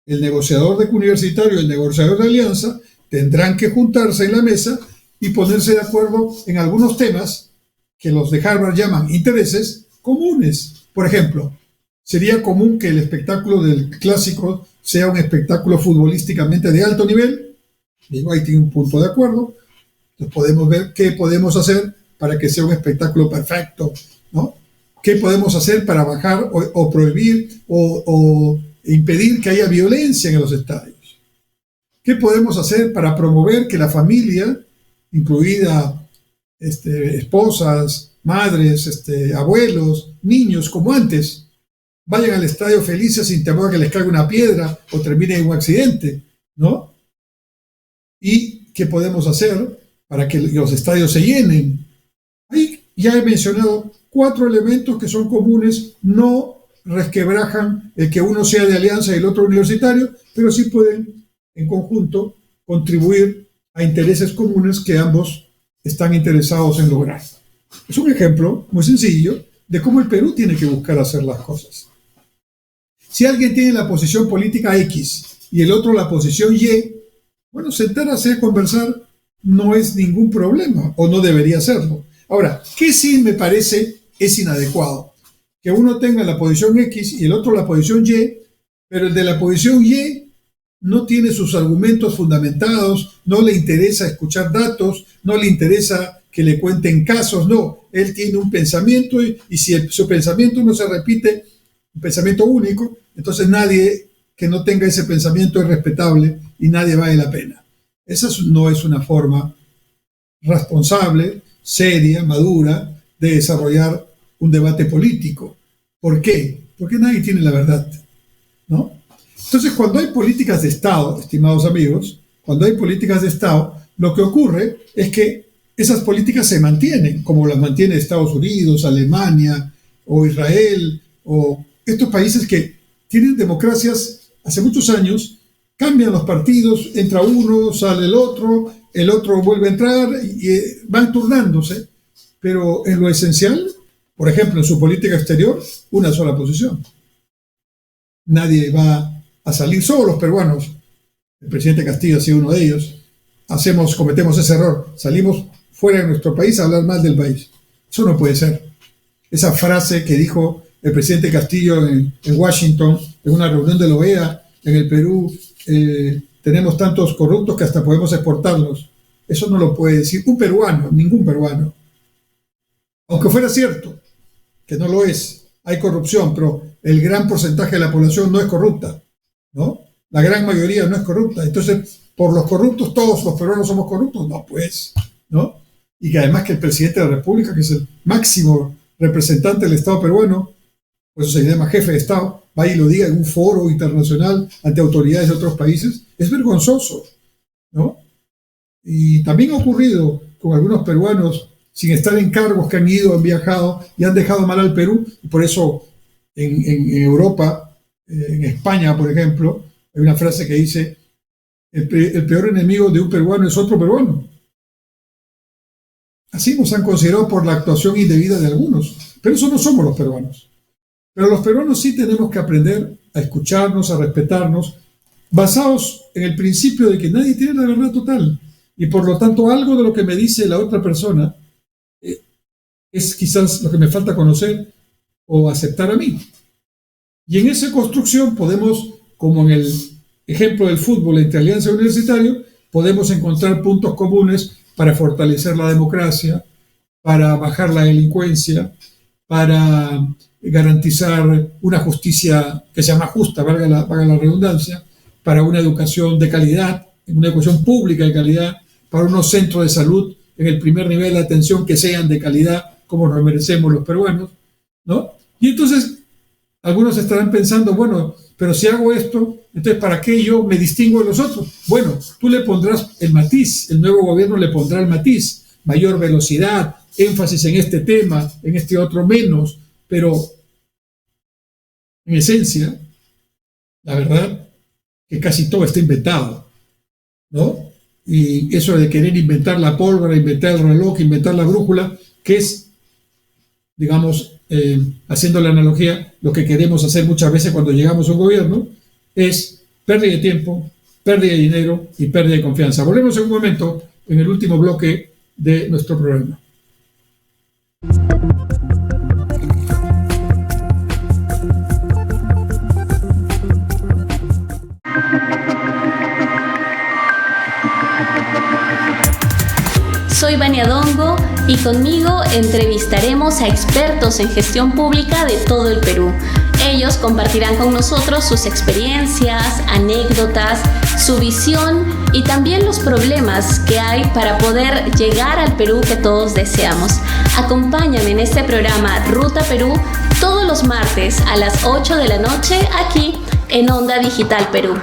el negociador de universitario y el negociador de alianza tendrán que juntarse en la mesa y ponerse de acuerdo en algunos temas que los de Harvard llaman intereses comunes. Por ejemplo, ¿sería común que el espectáculo del clásico sea un espectáculo futbolísticamente de alto nivel? Digo, ahí tiene un punto de acuerdo. Entonces podemos ver qué podemos hacer para que sea un espectáculo perfecto, ¿no? ¿Qué podemos hacer para bajar o prohibir o impedir que haya violencia en los estadios? ¿Qué podemos hacer para promover que la familia, incluida esposas, madres, abuelos, niños, como antes, vayan al estadio felices sin temor a que les caiga una piedra o termine en un accidente, ¿no? ¿Y qué podemos hacer para que los estadios se llenen? Ahí ya he mencionado 4 elementos que son comunes, no resquebrajan el que uno sea de alianza y el otro universitario, pero sí pueden en conjunto contribuir a intereses comunes que ambos están interesados en lograr. Es un ejemplo muy sencillo de cómo el Perú tiene que buscar hacer las cosas. Si alguien tiene la posición política X y el otro la posición Y, bueno, sentarse a conversar no es ningún problema, o no debería serlo. Ahora, ¿qué sí me parece es inadecuado? Que uno tenga la posición X y el otro la posición Y, pero el de la posición Y no tiene sus argumentos fundamentados, no le interesa escuchar datos, no le interesa que le cuenten casos, no. Él tiene un pensamiento y si su pensamiento no se repite, un pensamiento único, entonces nadie que no tenga ese pensamiento es respetable y nadie vale la pena. Esa no es una forma responsable, seria, madura de desarrollar un debate político. ¿Por qué? Porque nadie tiene la verdad, ¿no? Entonces, cuando hay políticas de Estado, estimados amigos, cuando hay políticas de Estado, lo que ocurre es que esas políticas se mantienen, como las mantiene Estados Unidos, Alemania o Israel, o estos países que tienen democracias hace muchos años, cambian los partidos, entra uno, sale el otro vuelve a entrar y van turnándose, pero en lo esencial, por ejemplo, en su política exterior, una sola posición. Nadie va a salir, solo los peruanos, el presidente Castillo ha sido uno de ellos, cometemos ese error, salimos fuera de nuestro país a hablar mal del país. Eso no puede ser. Esa frase que dijo el presidente Castillo en Washington, en una reunión de la OEA, en el Perú, tenemos tantos corruptos que hasta podemos exportarlos. Eso no lo puede decir un peruano, ningún peruano. Aunque fuera cierto, que no lo es, hay corrupción, pero el gran porcentaje de la población no es corrupta, ¿no? La gran mayoría no es corrupta. Entonces, por los corruptos, todos los peruanos somos corruptos. No, pues, ¿no? Y que además que el presidente de la República, que es el máximo representante del Estado peruano, pues eso se llama jefe de Estado, va y lo diga en un foro internacional ante autoridades de otros países, es vergonzoso, ¿no? Y también ha ocurrido con algunos peruanos sin estar en cargos que han ido, han viajado y han dejado mal al Perú, y por eso en Europa, en España, por ejemplo, hay una frase que dice, el peor enemigo de un peruano es otro peruano. Así nos han considerado por la actuación indebida de algunos, pero eso no somos los peruanos. Pero los peruanos sí tenemos que aprender a escucharnos, a respetarnos, basados en el principio de que nadie tiene la verdad total, y por lo tanto algo de lo que me dice la otra persona es quizás lo que me falta conocer o aceptar a mí. Y en esa construcción podemos, como en el ejemplo del fútbol entre Alianza y Universitario, podemos encontrar puntos comunes para fortalecer la democracia, para bajar la delincuencia, para garantizar una justicia que sea más justa, valga la redundancia, para una educación de calidad, una educación pública de calidad, para unos centros de salud en el primer nivel de atención que sean de calidad, como nos merecemos los peruanos, ¿no? Y entonces algunos estarán pensando, bueno, pero si hago esto, entonces ¿para qué yo me distingo de los otros? Bueno, tú le pondrás el matiz, el nuevo gobierno le pondrá el matiz, mayor velocidad, énfasis en este tema, en este otro menos, pero En esencia, la verdad que casi todo está inventado, ¿no? Y eso de querer inventar la pólvora, inventar el reloj, inventar la brújula, que es, digamos, haciendo la analogía, lo que queremos hacer muchas veces cuando llegamos a un gobierno, es pérdida de tiempo, pérdida de dinero y pérdida de confianza. Volvemos en un momento en el último bloque de nuestro programa. Soy Vania Dongo y conmigo entrevistaremos a expertos en gestión pública de todo el Perú. Ellos compartirán con nosotros sus experiencias, anécdotas, su visión y también los problemas que hay para poder llegar al Perú que todos deseamos. Acompáñame en este programa Ruta Perú todos los martes a las 8 de la noche aquí en Onda Digital Perú.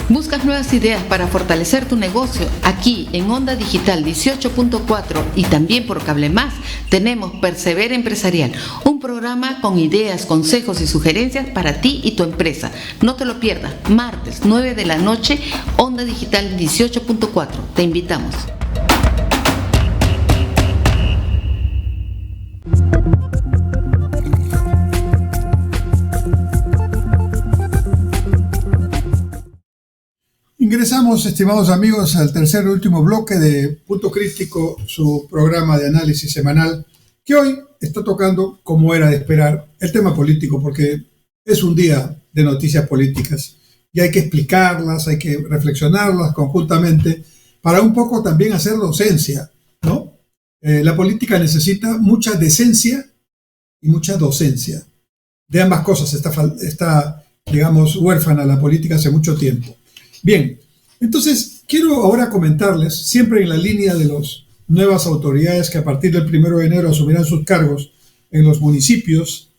¿Buscas nuevas ideas para fortalecer tu negocio? Aquí en Onda Digital 18.4 y también por Cable Más tenemos Persevera Empresarial, un programa con ideas, consejos y sugerencias para ti y tu empresa. No te lo pierdas, martes 9 de la noche, Onda Digital 18.4. Te invitamos. Ingresamos, estimados amigos, al tercer y último bloque de Punto Crítico, su programa de análisis semanal, que hoy está tocando, como era de esperar, el tema político, porque es un día de noticias políticas y hay que explicarlas, hay que reflexionarlas conjuntamente para un poco también hacer docencia, ¿no? La política necesita mucha decencia y mucha docencia. De ambas cosas está, digamos, huérfana la política hace mucho tiempo. Bien, entonces quiero ahora comentarles, siempre en la línea de las nuevas autoridades que a partir del 1 de enero asumirán sus cargos en los municipios,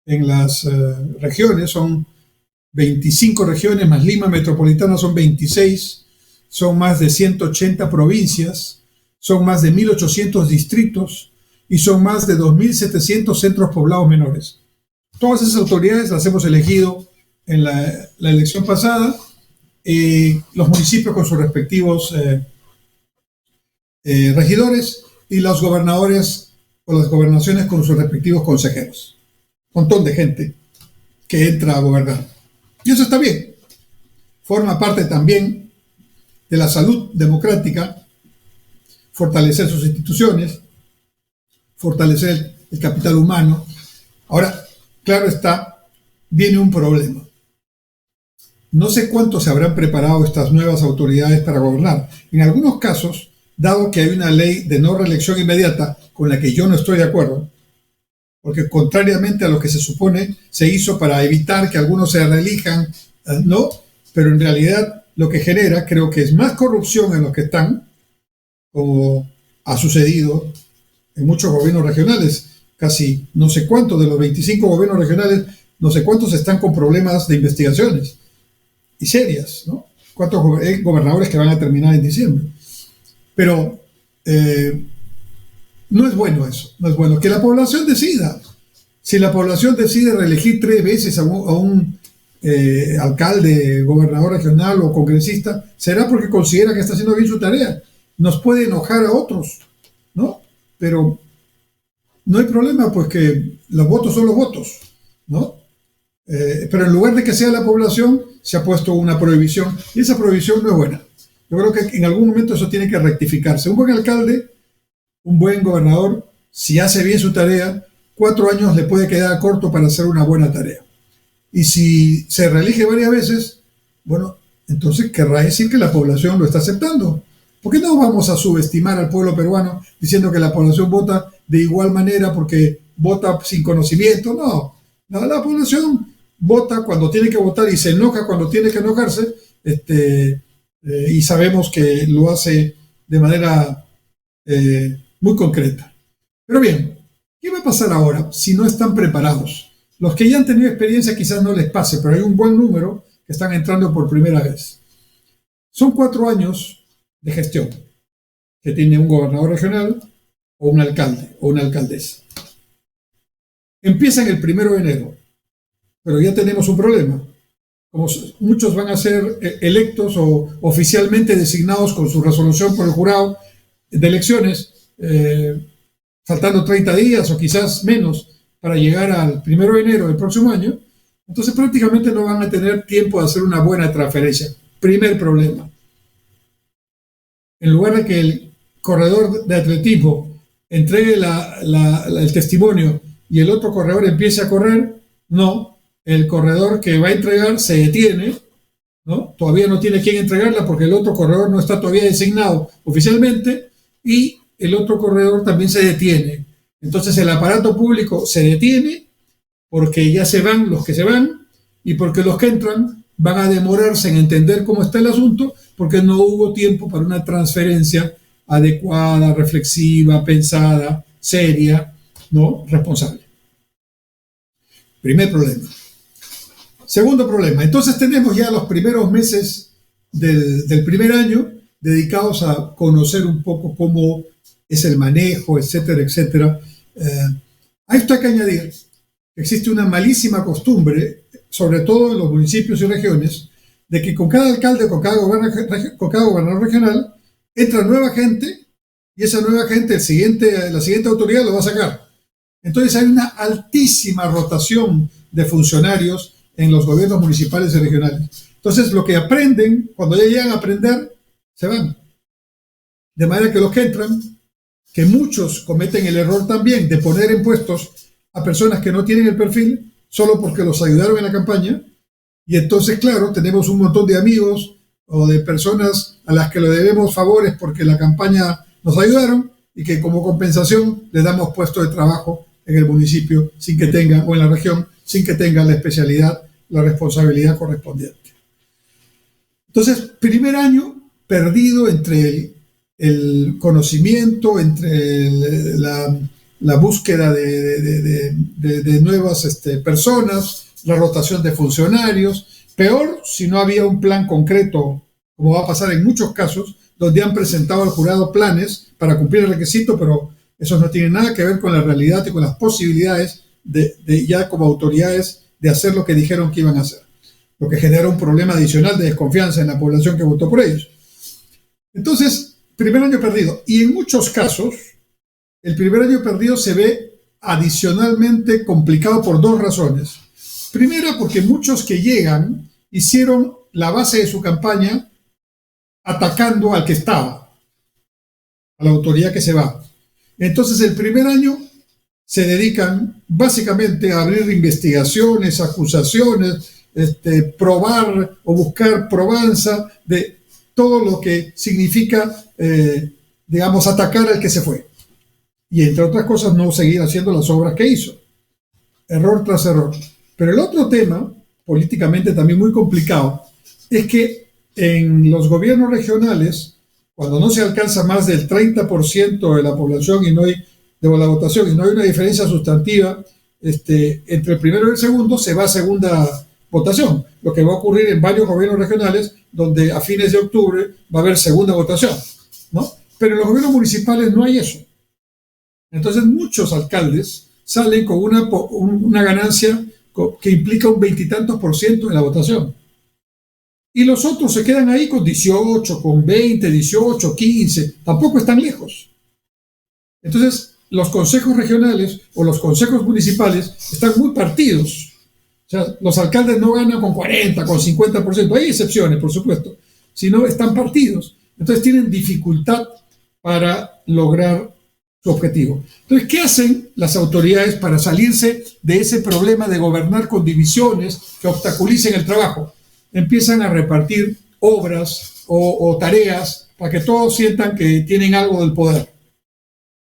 en las regiones, son 25 regiones, más Lima metropolitana son 26, son más de 180 provincias, son más de 1.800 distritos y son más de 2.700 centros poblados menores. Todas esas autoridades las hemos elegido en la elección pasada. Los municipios con sus respectivos regidores y los gobernadores o las gobernaciones con sus respectivos consejeros. Un montón de gente que entra a gobernar. Y eso está bien. Forma parte también de la salud democrática, fortalecer sus instituciones, fortalecer el capital humano. Ahora, claro está, viene un problema. No sé cuánto se habrán preparado estas nuevas autoridades para gobernar. En algunos casos, dado que hay una ley de no reelección inmediata con la que yo no estoy de acuerdo, porque contrariamente a lo que se supone, se hizo para evitar que algunos se reelijan, no, pero en realidad lo que genera creo que es más corrupción en los que están, como ha sucedido en muchos gobiernos regionales. Casi no sé cuántos de los 25 gobiernos regionales, no sé cuántos están con problemas de investigaciones y serias, ¿no? ¿Cuántos gobernadores que van a terminar en diciembre? Pero no es bueno eso, no es bueno. Que la población decida. Si la población decide reelegir 3 veces a un alcalde, gobernador regional o congresista, será porque considera que está haciendo bien su tarea. Nos puede enojar a otros, ¿no? Pero no hay problema, pues que los votos son los votos, ¿no? Pero en lugar de que sea la población, se ha puesto una prohibición, y esa prohibición no es buena. Yo creo que en algún momento eso tiene que rectificarse. Un buen alcalde, un buen gobernador, si hace bien su tarea, 4 años le puede quedar corto para hacer una buena tarea. Y si se reelige varias veces, bueno, entonces querrá decir que la población lo está aceptando. ¿Por qué no vamos a subestimar al pueblo peruano diciendo que la población vota de igual manera porque vota sin conocimiento? No, la población vota cuando tiene que votar y se enoja cuando tiene que enojarse, y sabemos que lo hace de manera muy concreta. Pero bien, ¿qué va a pasar ahora si no están preparados? Los que ya han tenido experiencia quizás no les pase, pero hay un buen número que están entrando por primera vez. Son 4 años de gestión que tiene un gobernador regional, o un alcalde o una alcaldesa. Empiezan el 1 de enero, pero ya tenemos un problema. Como muchos van a ser electos o oficialmente designados con su resolución por el jurado de elecciones, faltando 30 días o quizás menos para llegar al 1 de enero del próximo año, entonces prácticamente no van a tener tiempo de hacer una buena transferencia. Primer problema. En lugar de que el corredor de atletismo entregue el testimonio y el otro corredor empiece a correr, no, el corredor que va a entregar se detiene, ¿no? Todavía no tiene quien entregarla porque el otro corredor no está todavía designado oficialmente y el otro corredor también se detiene. Entonces el aparato público se detiene porque ya se van los que se van y porque los que entran van a demorarse en entender cómo está el asunto porque no hubo tiempo para una transferencia adecuada, reflexiva, pensada, seria, ¿no? Responsable. Primer problema. Segundo problema. Entonces tenemos ya los primeros meses del primer año dedicados a conocer un poco cómo es el manejo, etcétera, etcétera. A esto hay que añadir que existe una malísima costumbre, sobre todo en los municipios y regiones, de que con cada alcalde, con cada gobernador regional, entra nueva gente y esa nueva gente, la siguiente autoridad lo va a sacar. Entonces hay una altísima rotación de funcionarios en los gobiernos municipales y regionales. Entonces lo que aprenden, cuando ya llegan a aprender, se van. De manera que los que entran, que muchos cometen el error también de poner en puestos a personas que no tienen el perfil solo porque los ayudaron en la campaña, y entonces, claro, tenemos un montón de amigos o de personas a las que le debemos favores porque la campaña nos ayudaron y que como compensación les damos puesto de trabajo en el municipio sin que tengan, o en la región, sin que tengan la especialidad, la responsabilidad correspondiente. Entonces, primer año perdido entre el conocimiento, entre la búsqueda de nuevas personas, la rotación de funcionarios. Peor si no había un plan concreto, como va a pasar en muchos casos, donde han presentado al jurado planes para cumplir el requisito, pero eso no tiene nada que ver con la realidad y con las posibilidades de ya como autoridades de hacer lo que dijeron que iban a hacer, lo que genera un problema adicional de desconfianza en la población que votó por ellos. Entonces, primer año perdido. Y en muchos casos, el primer año perdido se ve adicionalmente complicado por dos razones. Primera, porque muchos que llegan hicieron la base de su campaña atacando al que estaba, a la autoridad que se va. Entonces, el primer año se dedican básicamente a abrir investigaciones, acusaciones, probar o buscar probanza de todo lo que significa, atacar al que se fue. Y entre otras cosas, no seguir haciendo las obras que hizo. Error tras error. Pero el otro tema, políticamente también muy complicado, es que en los gobiernos regionales, cuando no se alcanza más del 30% de la población y no hay de la votación y no hay una diferencia sustantiva entre el primero y el segundo, se va a segunda votación, lo que va a ocurrir en varios gobiernos regionales donde a fines de octubre va a haber segunda votación, ¿no? Pero en los gobiernos municipales no hay eso. Entonces muchos alcaldes salen con una ganancia que implica un 20 y tantos % de la votación. Y los otros se quedan ahí con 18, con 20, 18, 15, tampoco están lejos. Entonces, los consejos regionales o los consejos municipales están muy partidos. O sea, los alcaldes no ganan con 40, con 50%. Hay excepciones, por supuesto, sino están partidos. Entonces tienen dificultad para lograr su objetivo. Entonces, ¿qué hacen las autoridades para salirse de ese problema de gobernar con divisiones que obstaculicen el trabajo? Empiezan a repartir obras o tareas para que todos sientan que tienen algo del poder.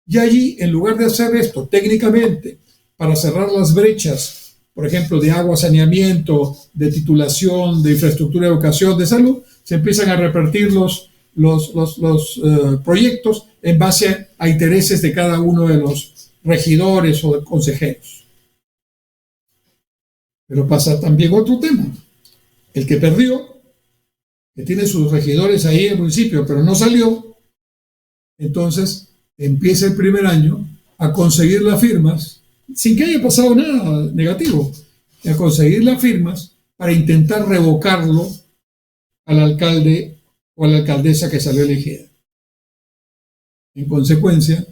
Y allí, en lugar de hacer esto técnicamente para cerrar las brechas, por ejemplo, de agua, saneamiento, de titulación, de infraestructura, de educación, de salud, se empiezan a repartir los proyectos en base a intereses de cada uno de los regidores o consejeros. Pero pasa también otro tema. El que perdió, que tiene sus regidores ahí en el municipio, pero no salió, entonces empieza el primer año a conseguir las firmas, sin que haya pasado nada negativo, a conseguir las firmas para intentar revocarlo al alcalde o a la alcaldesa que salió elegida. En consecuencia,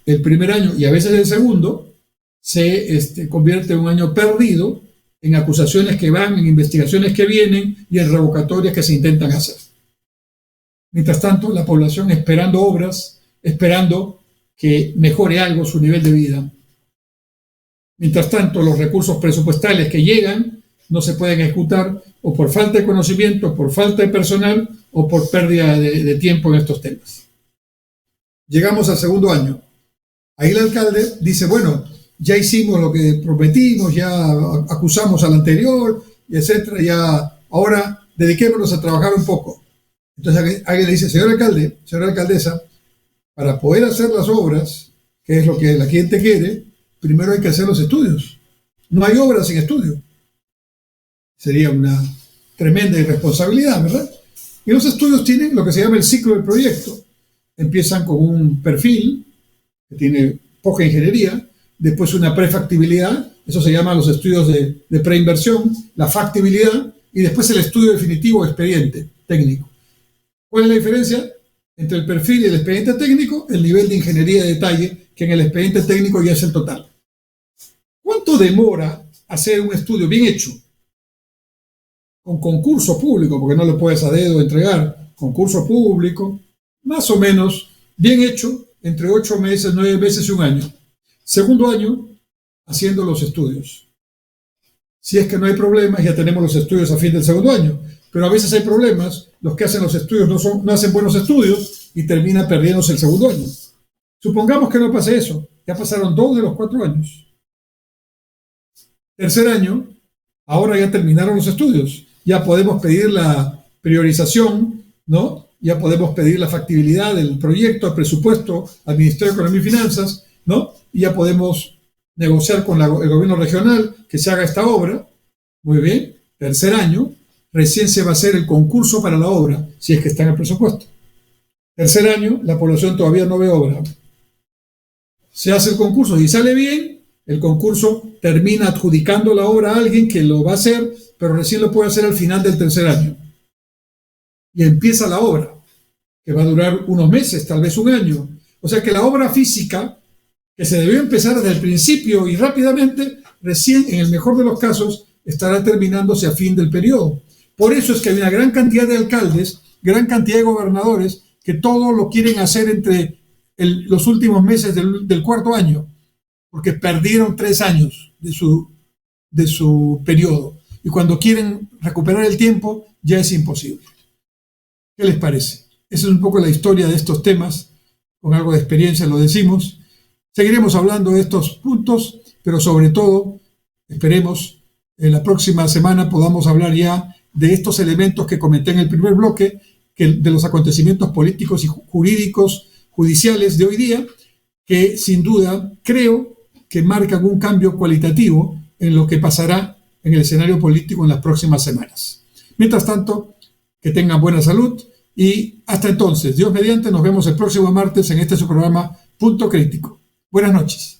el primer año y a veces el segundo se convierte en un año perdido en acusaciones que van, en investigaciones que vienen y en revocatorias que se intentan hacer. Mientras tanto, la población esperando obras, esperando que mejore algo su nivel de vida. Mientras tanto, los recursos presupuestales que llegan no se pueden ejecutar o por falta de conocimiento, por falta de personal o por pérdida de tiempo en estos temas. Llegamos al segundo año. Ahí el alcalde dice, bueno, ya hicimos lo que prometimos, ya acusamos al anterior, y etcétera, ya ahora dediquémonos a trabajar un poco. Entonces alguien le dice, señor alcalde, señora alcaldesa, para poder hacer las obras, que es lo que la gente quiere, primero hay que hacer los estudios. No hay obras sin estudio. Sería una tremenda irresponsabilidad, ¿verdad? Y los estudios tienen lo que se llama el ciclo del proyecto. Empiezan con un perfil que tiene poca ingeniería, después una prefactibilidad, eso se llama los estudios de preinversión, la factibilidad, y después el estudio definitivo expediente técnico. ¿Cuál es la diferencia entre el perfil y el expediente técnico? El nivel de ingeniería de detalle, que en el expediente técnico ya es el total. ¿Cuánto demora hacer un estudio bien hecho? Con concurso público, porque no lo puedes a dedo entregar, concurso público, más o menos bien hecho, entre 8 meses, 9 meses y un año. Segundo año, haciendo los estudios. Si es que no hay problemas, ya tenemos los estudios a fin del segundo año. Pero a veces hay problemas, los que hacen los estudios no hacen buenos estudios y termina perdiéndose el segundo año. Supongamos que no pase eso, ya pasaron 2 de los 4 años. Tercer año, ahora ya terminaron los estudios, ya podemos pedir la priorización, ¿no? Ya podemos pedir la factibilidad del proyecto, el presupuesto al Ministerio de Economía y Finanzas, ¿no? Y ya podemos negociar con el gobierno regional que se haga esta obra. Muy bien, tercer año, recién se va a hacer el concurso para la obra, si es que está en el presupuesto. Tercer año, la población todavía no ve obra. Se hace el concurso y sale bien, el concurso termina adjudicando la obra a alguien que lo va a hacer, pero recién lo puede hacer al final del tercer año. Y empieza la obra, que va a durar unos meses, tal vez un año. O sea que la obra física, que se debió empezar desde el principio y rápidamente, recién, en el mejor de los casos, estará terminándose a fin del periodo. Por eso es que hay una gran cantidad de alcaldes, gran cantidad de gobernadores, que todo lo quieren hacer entre los últimos meses del cuarto año, porque perdieron 3 años de su periodo. Y cuando quieren recuperar el tiempo, ya es imposible. ¿Qué les parece? Esa es un poco la historia de estos temas. Con algo de experiencia lo decimos. Seguiremos hablando de estos puntos, pero sobre todo, esperemos, en la próxima semana podamos hablar ya de estos elementos que comenté en el primer bloque, de los acontecimientos políticos y jurídicos, judiciales de hoy día, que sin duda creo que marcan un cambio cualitativo en lo que pasará en el escenario político en las próximas semanas. Mientras tanto, que tengan buena salud y hasta entonces, Dios mediante, nos vemos el próximo martes en este su programa Punto Crítico. Buenas noches.